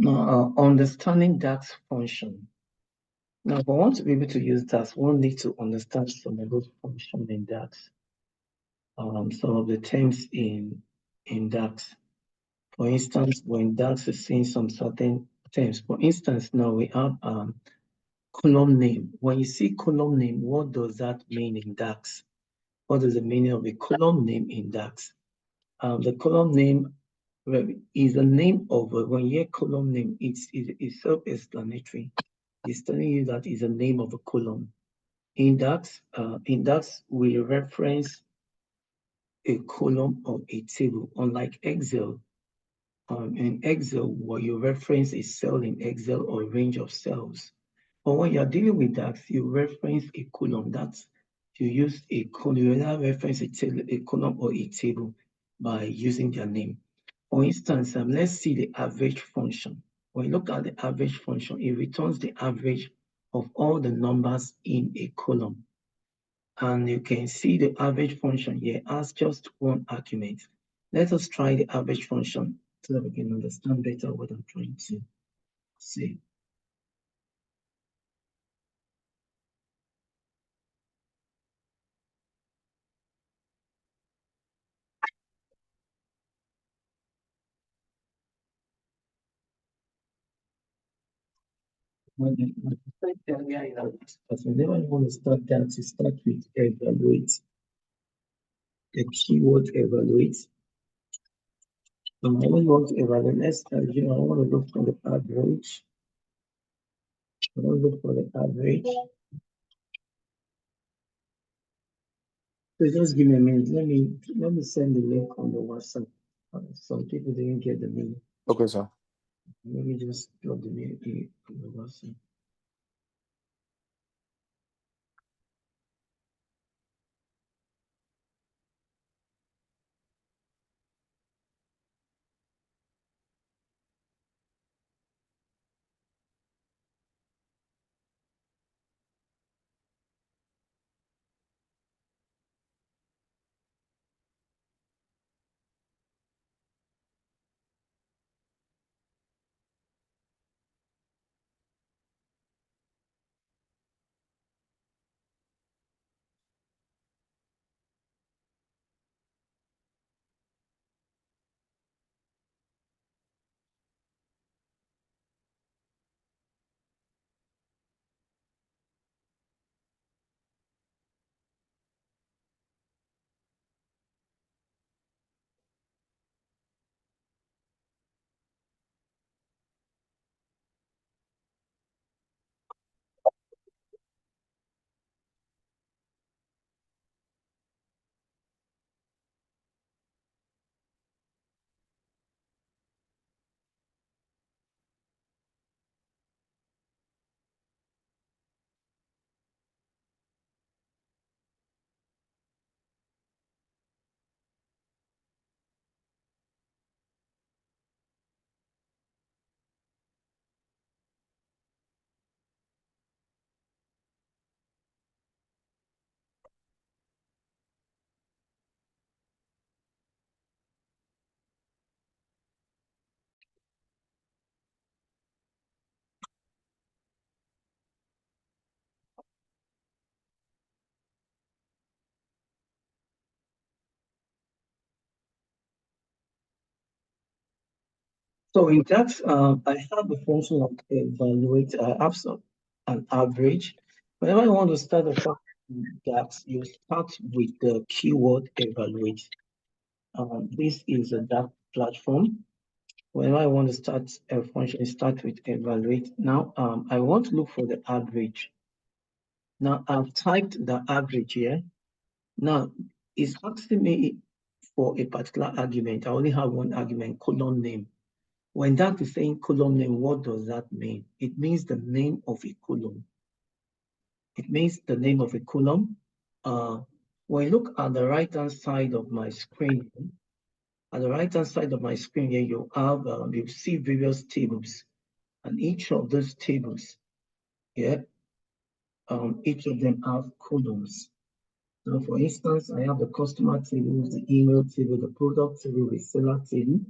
Now, understanding DAX function. Now, if I want to be able to use DAX, one need to understand some of those functions in DAX. Some of the terms in DAX. For instance, when DAX is saying some certain terms, for instance, now we have column name. When you see column name, what does that mean in DAX? What is the meaning of a column name in DAX? The column name is a name of, when you hear column name, it's self-explanatory. It's telling you that is a name of a column. In DAX, we reference a column or a table, unlike Excel. In Excel, what you reference is cell in Excel or range of cells. But when you're dealing with DAX, you reference a column. That's, you use a column, you either reference a column or a table by using their name. For instance, let's see the average function. When you look at the average function, it returns the average of all the numbers in a column. And you can see the average function here as just one argument. Let us try the average function so that we can understand better what I'm trying to say. When I said earlier in our discussion, whenever you want to start that, you start with evaluate. The keyword evaluate. And when you want to evaluate, let's assume I want to look for the average. I want to look for the average. So just give me a minute. Let me send the link on the WhatsApp. Some people didn't get the link. Okay, sir. Let me just drop the link on the WhatsApp. So in that, I have the function of evaluate. I have an average. Whenever I want to start a function in DAX, you start with the keyword evaluate. This is a DAX platform. Whenever I want to start a function, start with evaluate. Now, I want to look for the average. Now, I've typed the average here. Now, it's asking me for a particular argument. I only have one argument, column name. When that is saying column name, what does that mean? It means the name of a column. It means the name of a column. When you look at the right-hand side of my screen, at the right-hand side of my screen here, you have you see various tables, and each of those tables, yeah, each of them have columns. So, for instance, I have the customer table, the email table, the product table, the seller table,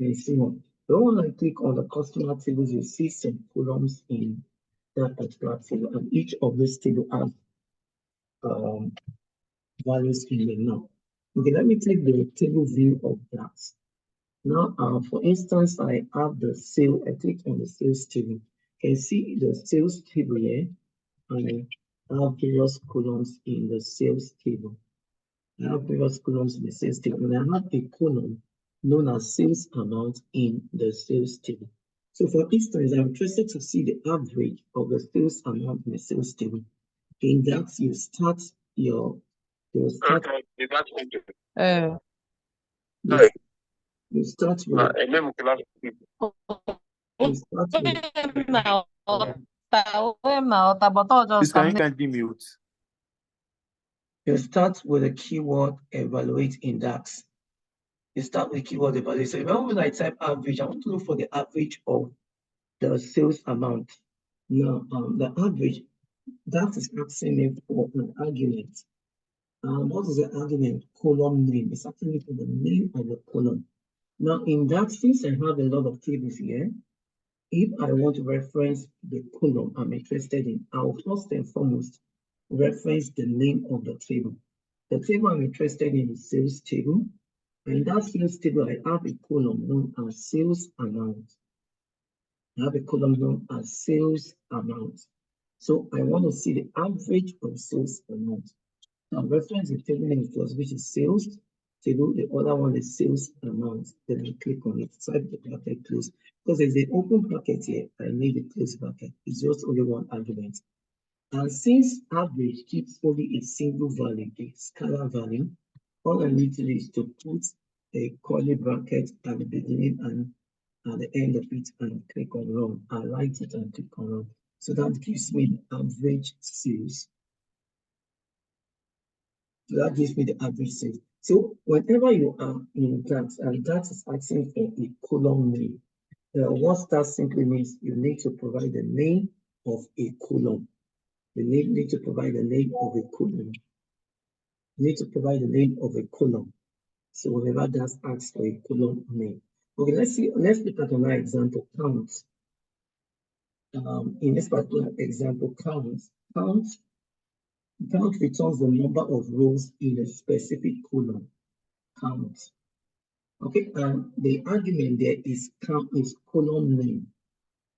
and so on. So when I click on the customer tables, you see some columns in that particular table, and each of these tables has values in them now. Okay, let me take the table view of that. Now, for instance, I have the sale. I click on the sales table. You can see the sales table here, and I have various columns in the sales table. I have various columns in the sales table, and I have a column known as sales amount in the sales table. So for instance, I'm interested to see the average of the sales amount in the sales table. In that, you start your you start you start with you start with Please, can you kindly mute? you start with a keyword evaluate in DAX. You start with keyword evaluate. So when I type average, I want to look for the average of the sales amount. Now, the average, that is asking me for an argument. What is the argument? Column name. It's asking me for the name of the column. Now, in that, since I have a lot of tables here, if I want to reference the column I'm interested in, I'll first and foremost reference the name of the table. The table I'm interested in is sales table. And in that sales table, I have a column known as sales amount. I have a column known as sales amount. So I want to see the average of sales amount. Now reference the table name first, which is sales table. The other one is sales amount. Then I click on it, type the bracket close. Because there's an open bracket here, I need a close bracket. It's just only one argument. And since average keeps only a single value, a scalar value, all I need to do is to put a curly bracket at the beginning and at the end of it and click on run. I write it and click on run. So that gives me the average sales. So that gives me the average sales. So whenever you are in DAX, and DAX is asking for a column name, what that simply means, you need to provide the name of a column. You need to provide the name of a column. You need to provide the name of a column. So whenever DAX asks for a column name. Okay, let's look at another example, count. In this particular example, count returns the number of rows in a specific column. Count. Okay, and the argument there is count is column name.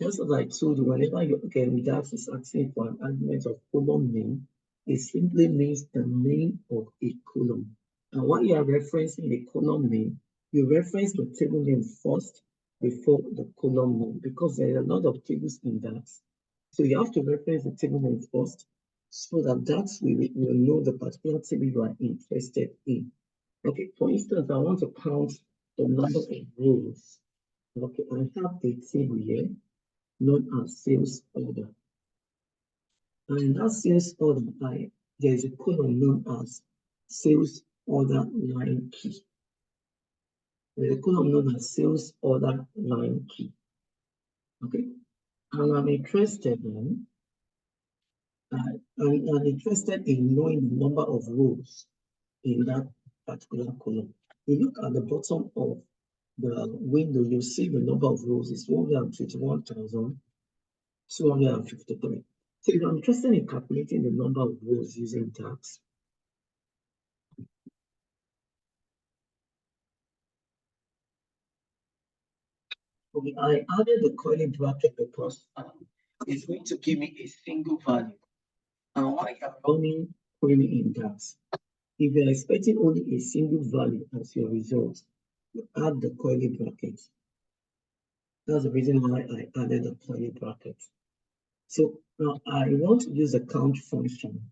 Just as I told you, whenever you get DAX is asking for an argument of column name, it simply means the name of a column. And when you are referencing the column name, you reference the table name first before the column name, because there are a lot of tables in DAX. So you have to reference the table name first so that DAX will know the particular table you are interested in. Okay, for instance, I want to count the number of rows. Okay, I have a table here known as sales order. And in that sales order, there is a column known as sales order line key. There's a column known as sales order line key. Okay, and I'm interested in knowing the number of rows in that particular column. You look at the bottom of the window, you see the number of rows is 151,253. So if I'm interested in calculating the number of rows using DAX, okay, I added the curly bracket because it's going to give me a single value. And why I'm running query in DAX, if you're expecting only a single value as your result, you add the curly bracket. That's the reason why I added the curly bracket. So now I want to use the count function.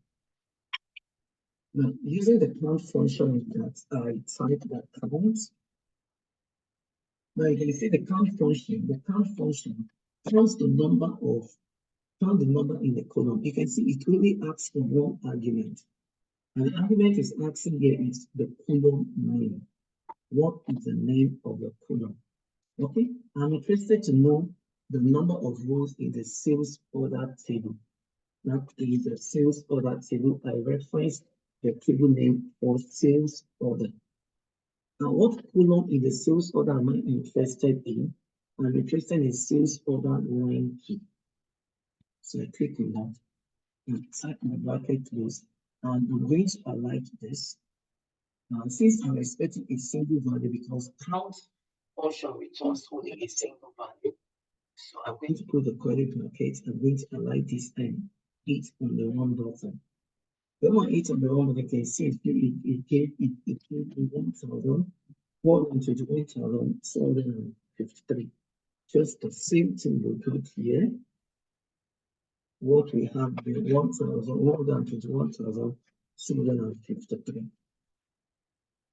Now, using the count function in DAX, I type that count. Now you can see the count function. The count function counts the number in the column. You can see it only asks for one argument. And the argument is asking here is the column name. What is the name of the column? Okay, I'm interested to know the number of rows in the sales order table. That is the sales order table. I reference the table name for sales order. Now, what column in the sales order am I interested in? I'm interested in sales order line key. So I click on that and type my bracket close. And I'm going to highlight this. Now, since I'm expecting a single value because count function returns only a single value, so I'm going to put the curly bracket. I'm going to highlight this and hit on the run button. When I hit on the run button, I can see it gave me 1,121,753. Just the same thing we put here. What we have here, 1,121,753.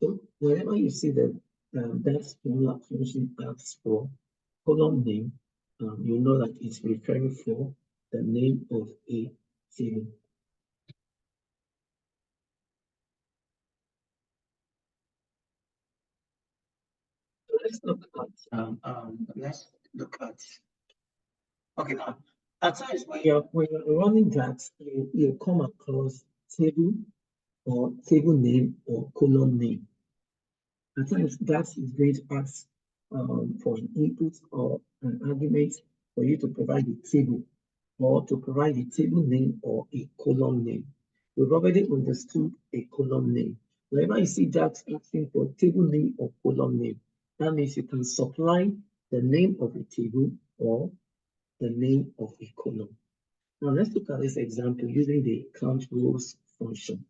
So whenever you see that that formula function asks for column name, you know that it's referring for the name of a table. So let's look at okay now. At times when you're running that, you come across table or table name or column name. At times that is going to ask for an input or an argument for you to provide a table or to provide a table name or a column name. We've already understood a column name. Whenever you see that asking for table name or column name, that means you can supply the name of a table or the name of a column. Now let's look at this example using the count rows function.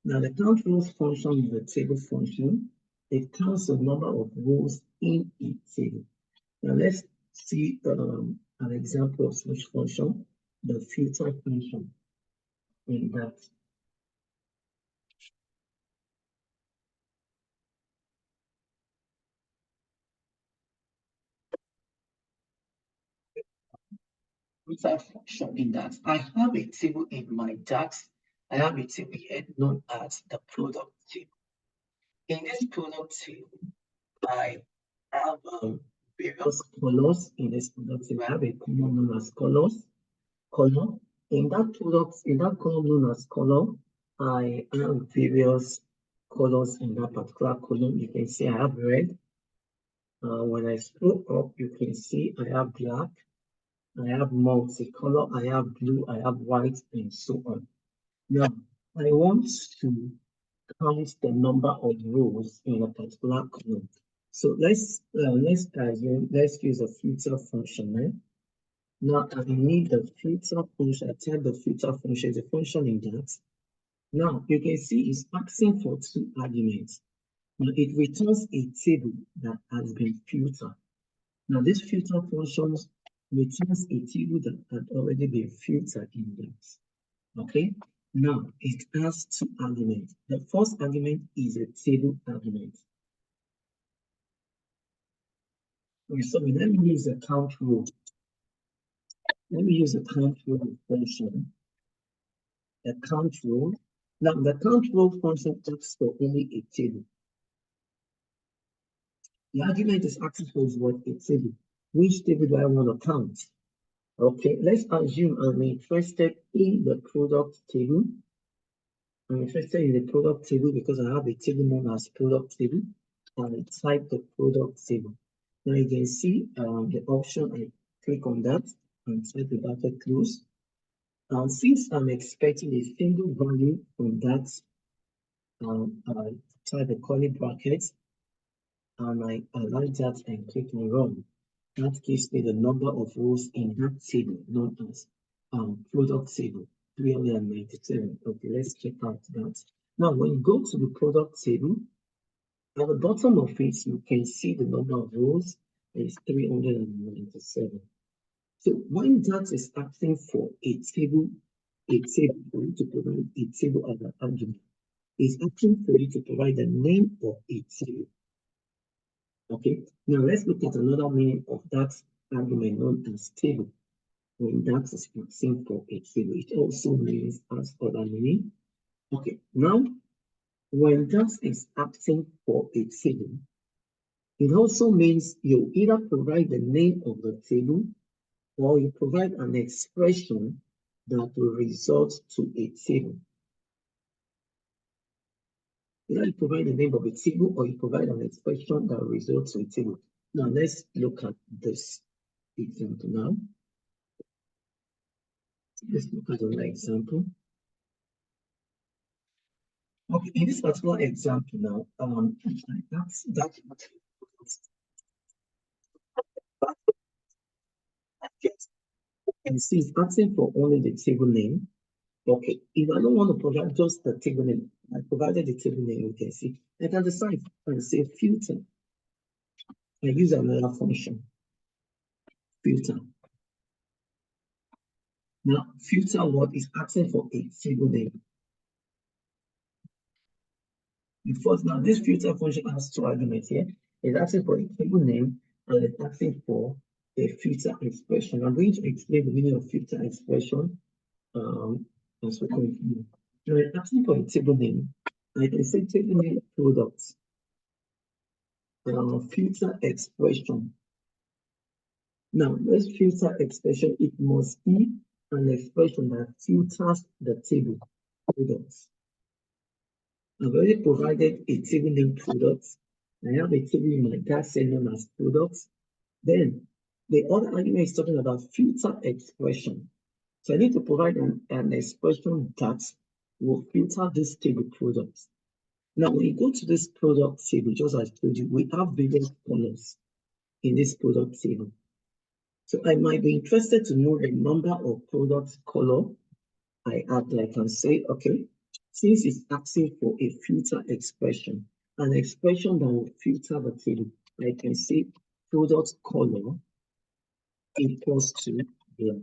Now the count rows function is a table function. It counts the number of rows in a table. Now let's see an example of such function, the filter function in that. Filter function in that I have a table in my DAX. I have a table here known as the product table. In this product table, I have various colors in this product table. I have a column known as colors. Color. In that column known as color, I have various colors in that particular column. You can see I have red. When I scroll up, you can see I have black, I have multicolor, I have blue, I have white, and so on. Now, I want to count the number of rows in a particular column. So let's use a filter function. Eh? Now I need the filter function. I tell the filter function is a function in that. Now you can see it's asking for two arguments. Now it returns a table that has been filtered. Now this filter function returns a table that had already been filtered in that. Okay. Now it has two arguments. The first argument is a table argument. Okay, so let me use a count row. Let me use a count row function. A count row. Now the count row function asks for only a table. The argument is asking for what a table. Which table do I want to count? Okay, let's assume I'm interested in the product table. I'm interested in the product table because I have a table known as product table. And I type the product table. Now you can see the option. I click on that and type the bracket close. And since I'm expecting a single value from that, I type a curly bracket and I align that and click on run. That gives me the number of rows in that table known as product table 397. Okay, let's check out that. Now, when you go to the product table, at the bottom of it, you can see the number of rows is 397. So when that is asking for a table for you to provide a table as an argument, is asking for you to provide the name of a table. Okay, now let's look at another meaning of that argument known as table. When that is asking for a table, it also means as other meaning. Okay, now when that is asking for a table, it also means you either provide the name of the table or you provide an expression that will result to a table. Either you provide the name of a table or you provide an expression that will result to a table. Now let's look at this example now. Let's look at another example. Okay, in this particular example now, that's and see it's asking for only the table name. Okay, if I don't want to provide just the table name, I provided the table name, you can see. I can decide and say filter. I use another function, filter. Now, filter what is asking for a table name. First, now this filter function has two arguments here. It's asking for a table name and it's asking for a filter expression. I'm going to explain the meaning of filter expression as we continue. Now, it's asking for a table name. I can say table name products. Filter expression. Now, this filter expression, it must be an expression that filters the table products. I've already provided a table name products. I have a table in my DAX known as products. Then the other argument is talking about filter expression. So I need to provide an expression that will filter this table products. Now, when you go to this product table, just as I told you, we have various colors in this product table. So I might be interested to know the number of product color I add. I can say, okay, since it's asking for a filter expression, an expression that will filter the table, I can say product color equals to black.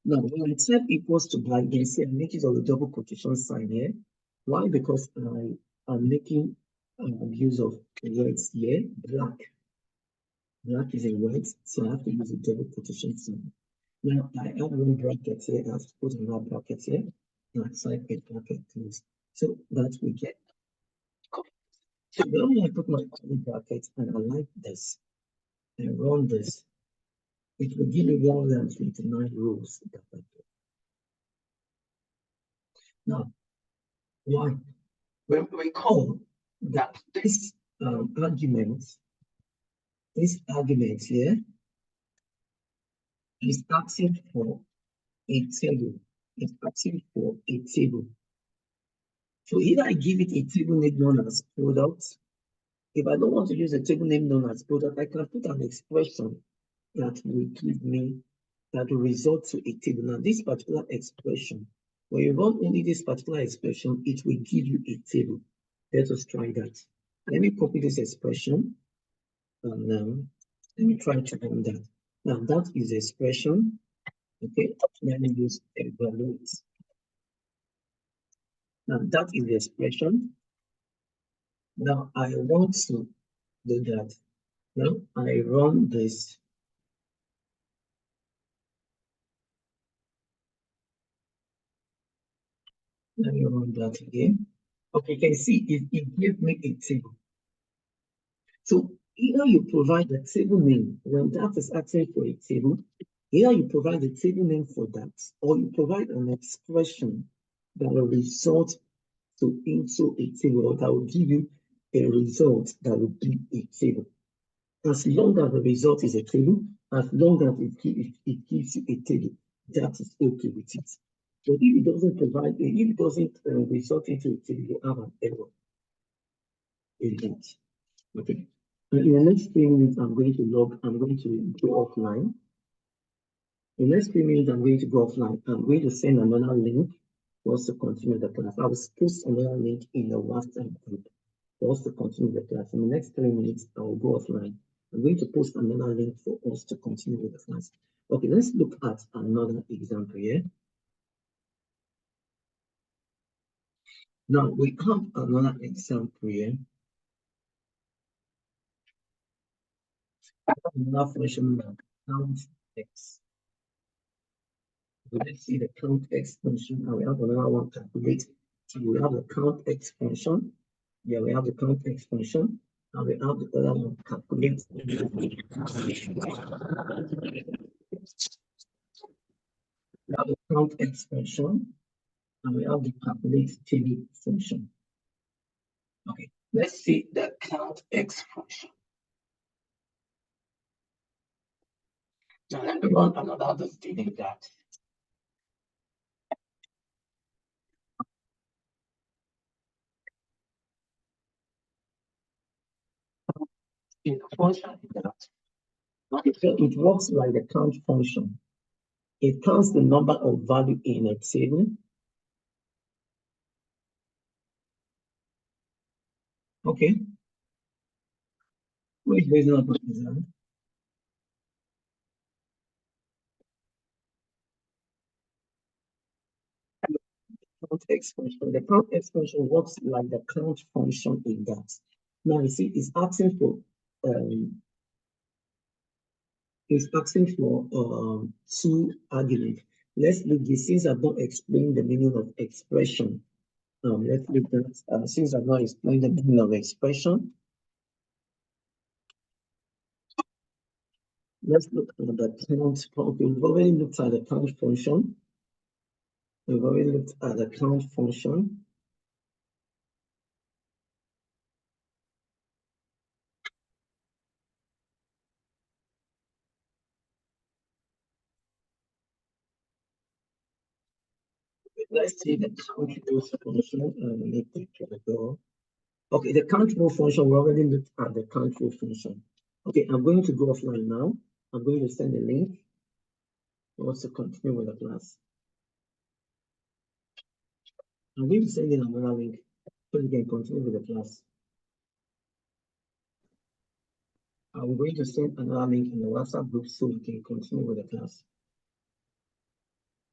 Now, when I type equals to black, you can see I'm making a double quotation sign here. Why? Because I am making use of words here. Black is a word, so I have to use a double quotation sign. Now, I have one bracket here. I have to put another bracket here. And I type a bracket close. So that we get. So when I put my curly bracket and I like this and run this, it will give me 129 rows. Now, why? When we call that this argument here is asking for a table. It's asking for a table. So either I give it a table name known as product. If I don't want to use a table name known as product, I can put an expression that will give me, that will result to a table. Now, this particular expression, when you run only this particular expression, it will give you a table. Let us try that. Let me copy this expression and let me try to run that. Now, that is the expression. Okay, let me use evaluate. Now, that is the expression. Now, I want to do that. Now, I run this. Let me run that again. Okay, you can see it gives me a table. So either you provide the table name when that is asking for a table, either you provide the table name for that, or you provide an expression that will result into a table, or that will give you a result that will be a table. As long as the result is a table, as long as it gives you a table, that is okay with it. So if it doesn't provide, if it doesn't result into a table, you have an error in that. Okay. And in the next 3 minutes, I'm going to go offline. In the next 3 minutes, I'm going to go offline. I'm going to send another link for us to continue the class. I will post another link in the WhatsApp group for us to continue the class. In the next 3 minutes, I will go offline. I'm going to post another link for us to continue with the class. Okay, let's look at another example here. Now, we have another example here. Another function count x. Let's see the count expansion, and we have another one calculate. So we have the count expansion. Yeah, we have the count expansion, and we have the other one calculate. We have the count expansion, and we have the calculate table function. Okay, Let's see the count x function. Now let me run another distinct that. In the function that it works like the count function. It counts the number of value in a table. Okay. Which is not represent. Count expansion. The count expansion works like the count function in DAX. Now you see, um, it's asking for two arguments. Let's leave this since I've not explained the meaning of expression. Let's leave that since I've not explained the meaning of expression. Let's look at the count. Okay, we've already looked at the count function. We've already looked at the count function. Let's see the count row function. Make the go. Okay, the count row function, we already looked at the count row function. Okay, I'm going to go offline now. I'm going to send a link. I want to continue with the class. I'm going to send in another link so you can continue with the class. I'm going to send another link in the WhatsApp group so you can continue with the class.